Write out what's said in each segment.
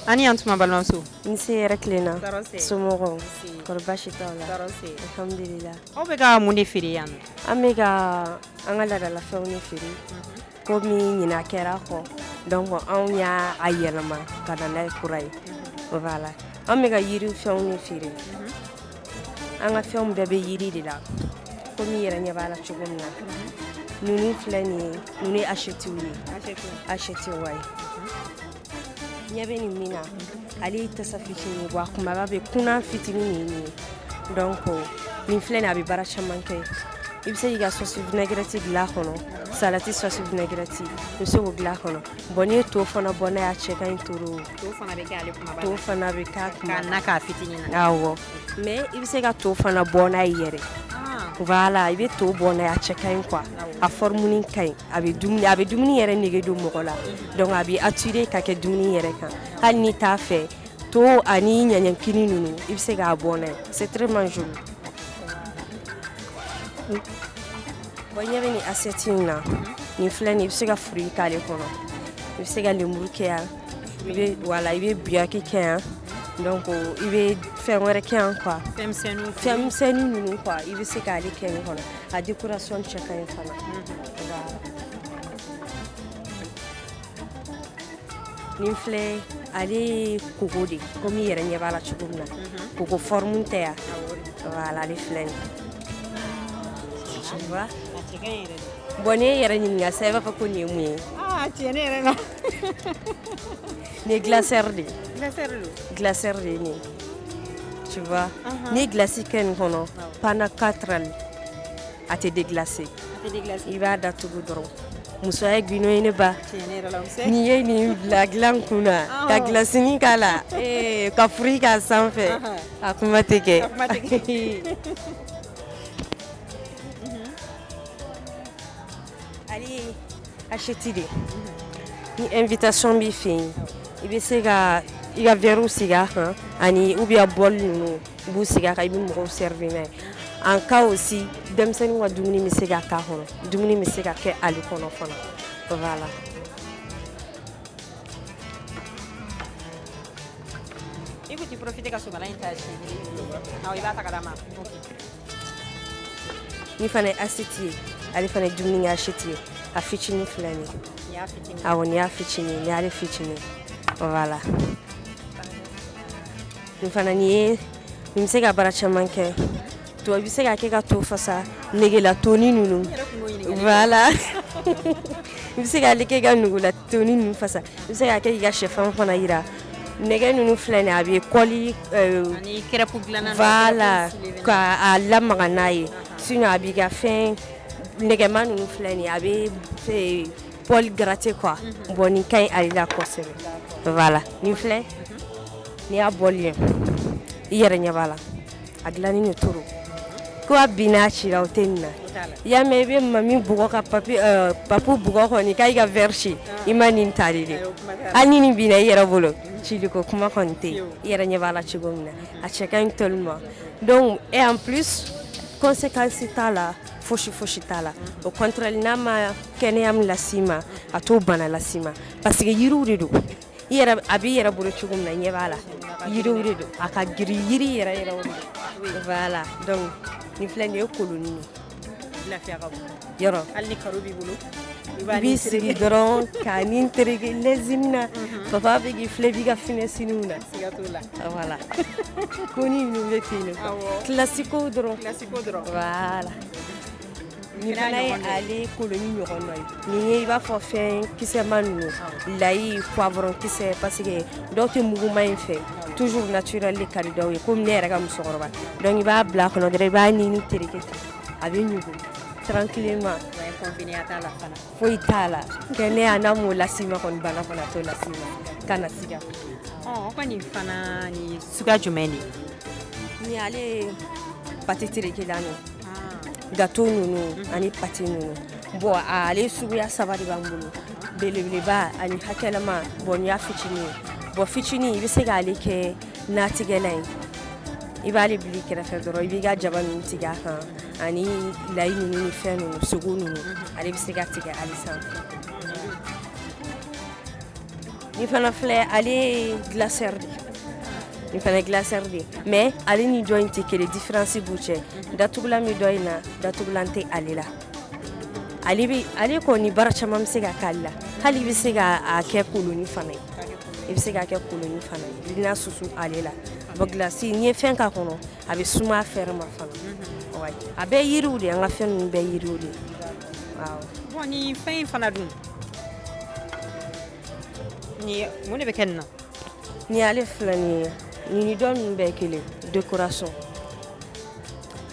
Ani antuma balimamuso N se yɛrɛ tilenna Tɔɔrɔ se. somɔgɔw Si. kɔrɔ basi t'aw la Tɔɔrɔ se. alhamdulila Aw bɛ ka mun de feere yan nɔ? an bɛ ka an ka ladalafɛnw de feere komi ɲina kɛra kɔ donc anw y'a yɛlɛma ka na n'a ye kura ye voilà an bɛ ka yiri fɛnw de feere an ka fɛnw bɛɛ bɛ yiri de la komi yɛrɛ ɲɛ b'a la cogo min na ninnu filɛ nin ye ninnu ye achetiw ye achetiw wayi ɲɛ bɛ nin min na ale ye tasa fitinin bɔ a kumaba bɛ kunna fitinin nin ye donc nin filɛ nin a bɛ baara caman kɛ i bɛ se k'i ka sauce vinaigrette dilan a kɔnɔ salati sauce vinaigrette i bɛ se k'o dilan a kɔnɔ bon n'i ye to fana bɔ n'a y'a cɛ ka ɲi toro To fana bɛ kɛ ale kumaba to fana bɛ k'a k'a kumaba na k'a fitinin na. awɔ mais i bɛ se ka to fana bɔ n'a ye yɛrɛ voilà i bɛ to bɔ n'a ye a cɛ ka ɲi quoi a forme ka ɲi a bɛ dumuni yɛrɛ nege don mɔgɔ la donc a bɛ attirer ka kɛ dumuni yɛrɛ kan hali n'i t'a fɛ to ani ɲaɲakini ninnu i bɛ se k'a bɔ n'a ye c'est très joli bon ɲɛ bɛ nin assiette in na nin filɛ nin i bɛ se ka fruit k'ale kɔnɔ i bɛ se ka lemuru kɛ yan i bɛ buyaki kɛ yan donc i bɛ fɛn wɛrɛ kɛ yan quoi fɛn misɛnnin ninnu quoi i bɛ se k'ale kɛ nin kɔnɔ a décoration cɛ ka ɲi fana voilà nin filɛ ale ye koko de komi i yɛrɛ ɲɛ b'a la cogo min na koko forme tɛ yan voilà ale filɛ nin tu vois bon n'i ye yɛrɛ ɲininka sisan i b'a fɔ ko nin ye mun ye tiɲɛ ne yɛrɛ la. nin ye glaceur de ye Glacière glaceur don. de ye nin ye tu vois n'i ye glace kɛ nin kɔnɔ pendant 4 heures a tɛ déglacer i b'a datugu dɔrɔn musoya ye gundo ye ne ba Tiɲɛ ne yɛrɛ la muso. n'i ye nin bila dilan kun na ka gilacinin k'a la ka fruit k'a sanfɛ a kuma tɛ kɛ ale ye acheti de ni invitation b'i fɛ yen i bɛ se ka i ka verre sigi a kan ani ou bien bol ninnu i b'u sigi a kan i bɛ mɔgɔw servir n'a ye en cas aussi denmisɛnninw ka dumuni bɛ se ka k'a kɔnɔ dumuni bɛ se ka kɛ ale kɔnɔ fana voilà I ko ti profiter ka sobala in ta si. Awɔ i b'a ta ka d'a ma. ni fana ye assiette ye ale fana ye dumuni kɛ assiette ye a fitinin filɛ nin ye Ni y'a fitinin. awɔ nin y'a fitinin nin y'ale fitinin voilà nin fana nin bɛ se ka baara caman kɛ to i bɛ se ka kɛ ka to fasa negela toni ninnu voilà i bɛ se k'ale kɛ ka nugula toni ninnu fasa i bɛ se ka kɛ k'i ka sɛfan fana jira nɛgɛ ninnu filɛ nin ye a bɛ kɔli Ani crêpe dilanna. voilà k'a lamaga n'a ye sinon a b'i ka fɛn nɛgɛma ninnu filɛ nin ye a bɛ Paul gratter quoi bon nin ka ɲi ale la kosɛbɛ voilà nin filɛ n'i y'a bɔli ye i yɛrɛ ɲɛ b'a la a dilanni de toro ko a binna a cira o tɛ nin na i y'a mɛn i bɛ mami bugɔ ka papu bugɔ kɔni k'a y'i ka verre ci i ma nin ta de dɛ hali ni nin binna i yɛrɛ bolo ciliko kuma kɔni tɛ yen i yɛrɛ ɲɛ b'a la cogo min na a cɛ ka ɲi tellement donc et en plus conséquence t'a la fosi t'a la au contraire n'a ma kɛnɛya min las'i ma a t'o bana las'i ma parce que yiriw de don i yɛrɛ a b'i yɛrɛ bolo cogo min na ɲɛ b'a la yiriw de don a ka girin yiri yɛrɛ yɛrɛ de don voilà donc nin filɛ nin ye koloni ye Lafiya ka bon. yɔrɔ Hali ni karo b'i bolo. i b'i sigi dɔrɔn k'a ni tereke lezini na papa bɛ k'i filɛ b'i ka finɛsiniw na Siga t'o la. voilà ko ni ninnu bɛ ten de Awɔ. classico dɔrɔn Classico dɔrɔn. voilà nin fana ye ale koloni ɲɔgɔn dɔ ye nin ye i b'a fɔ fɛn kisɛma ninnu layi poivron kisɛ parce que dɔw tɛ muguma in fɛ toujours naturel de ka di dɔw ye komi ne yɛrɛ ka musokɔrɔba donc i b'a bila a kɔnɔ dɔrɔn i b'a ni tereke ten a bɛ ɲugun tranquillement Inconvénient t'a la fana. foyi t'a la kɛnɛya n'a m'o las'i ma kɔni bana fana t'o las'i ma kana siga O kɔni fana ni suguya jumɛn de ye? ni ale ye pate terekela nin gâteau ninnu ani pate ninnu bon ale suguya 3 de b'an bolo belebeleba ani hakɛlama bon ya fitinin bon fitinin I bɛ se k'ale kɛ natigɛlan ye I b'ale bili kɛrɛfɛ dɔrɔn I b'i ka jaba ninnu tigɛ a kan ani layi ninnu ni fɛn ninnu sogo ninnu ale bɛ se ka tigɛ ale sanfɛ ni fana filɛ ale ye glacière de ni fana ye glacière de mais ale ni dɔ in tɛ kelen différence b'u cɛ datugulan min dɔ in na datugulan tɛ ale la ale kɔni baara caman bɛ se ka k'ale la hali I bɛ se k'a kɛ koloni fana ye I bɛ se k'a kɛ koloni fana ye I bɛna susu ale la bon glace n'i ye fɛn k'a kɔnɔ a bɛ suma a fɛrɛ ma fana a bɛɛ yiriw de an ka fɛn ninnu bɛɛ yiriw de awɔ bon ni fɛn in fana dun ni mun de bɛ kɛ nin na ni ale filɛ nin ye ni dɔ ninnu bɛɛ ye kelen décoration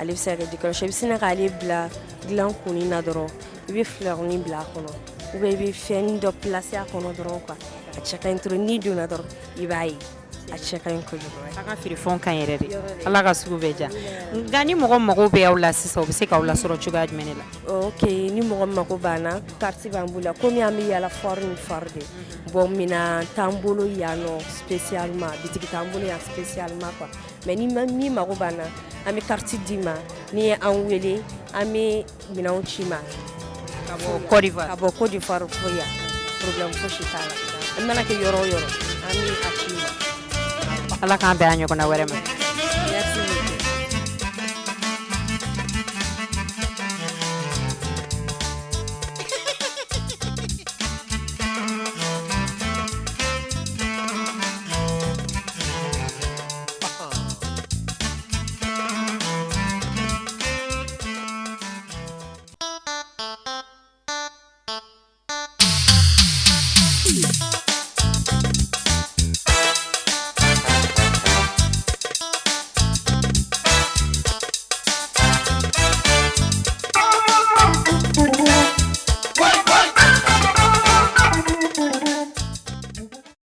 ale bɛ se ka kɛ décoration I bɛ sin k'ale bila dilan kunni na dɔrɔn I bɛ fleurini bila a kɔnɔ ou bien I bɛ fɛn dɔ placer a kɔnɔ dɔrɔn quoi a cɛ ka ɲi trop n'i donna dɔrɔn I b'a ye a cɛ ka ɲi kojugu a ka feerefɛnw ka ɲi yɛrɛ de Ala ka sugu bɛɛ ja nka ni mɔgɔ mago bɛ aw la sisan u bɛ se k'aw lasɔrɔ cogoya jumɛn de la ok ni mɔgɔ mago b'an na carte b'an bolo la komi an bɛ yaala foire ni foire de bon minɛn t'an bolo yan nɔ spécialement bitigi t'an bolo yan spécialement quoi mais ni min mago b'an na an bɛ carte d'i ma n'i ye an wele an bɛ minɛnw ci ma ka bɔ Côte d'Ivoire ka bɔ Côte d'Ivoire fo yan problème fosi t'a la an mana kɛ yɔrɔ o yɔrɔ an bɛ a ci ma Ala k'an bɛn a ɲɔgɔnna wɛrɛ ma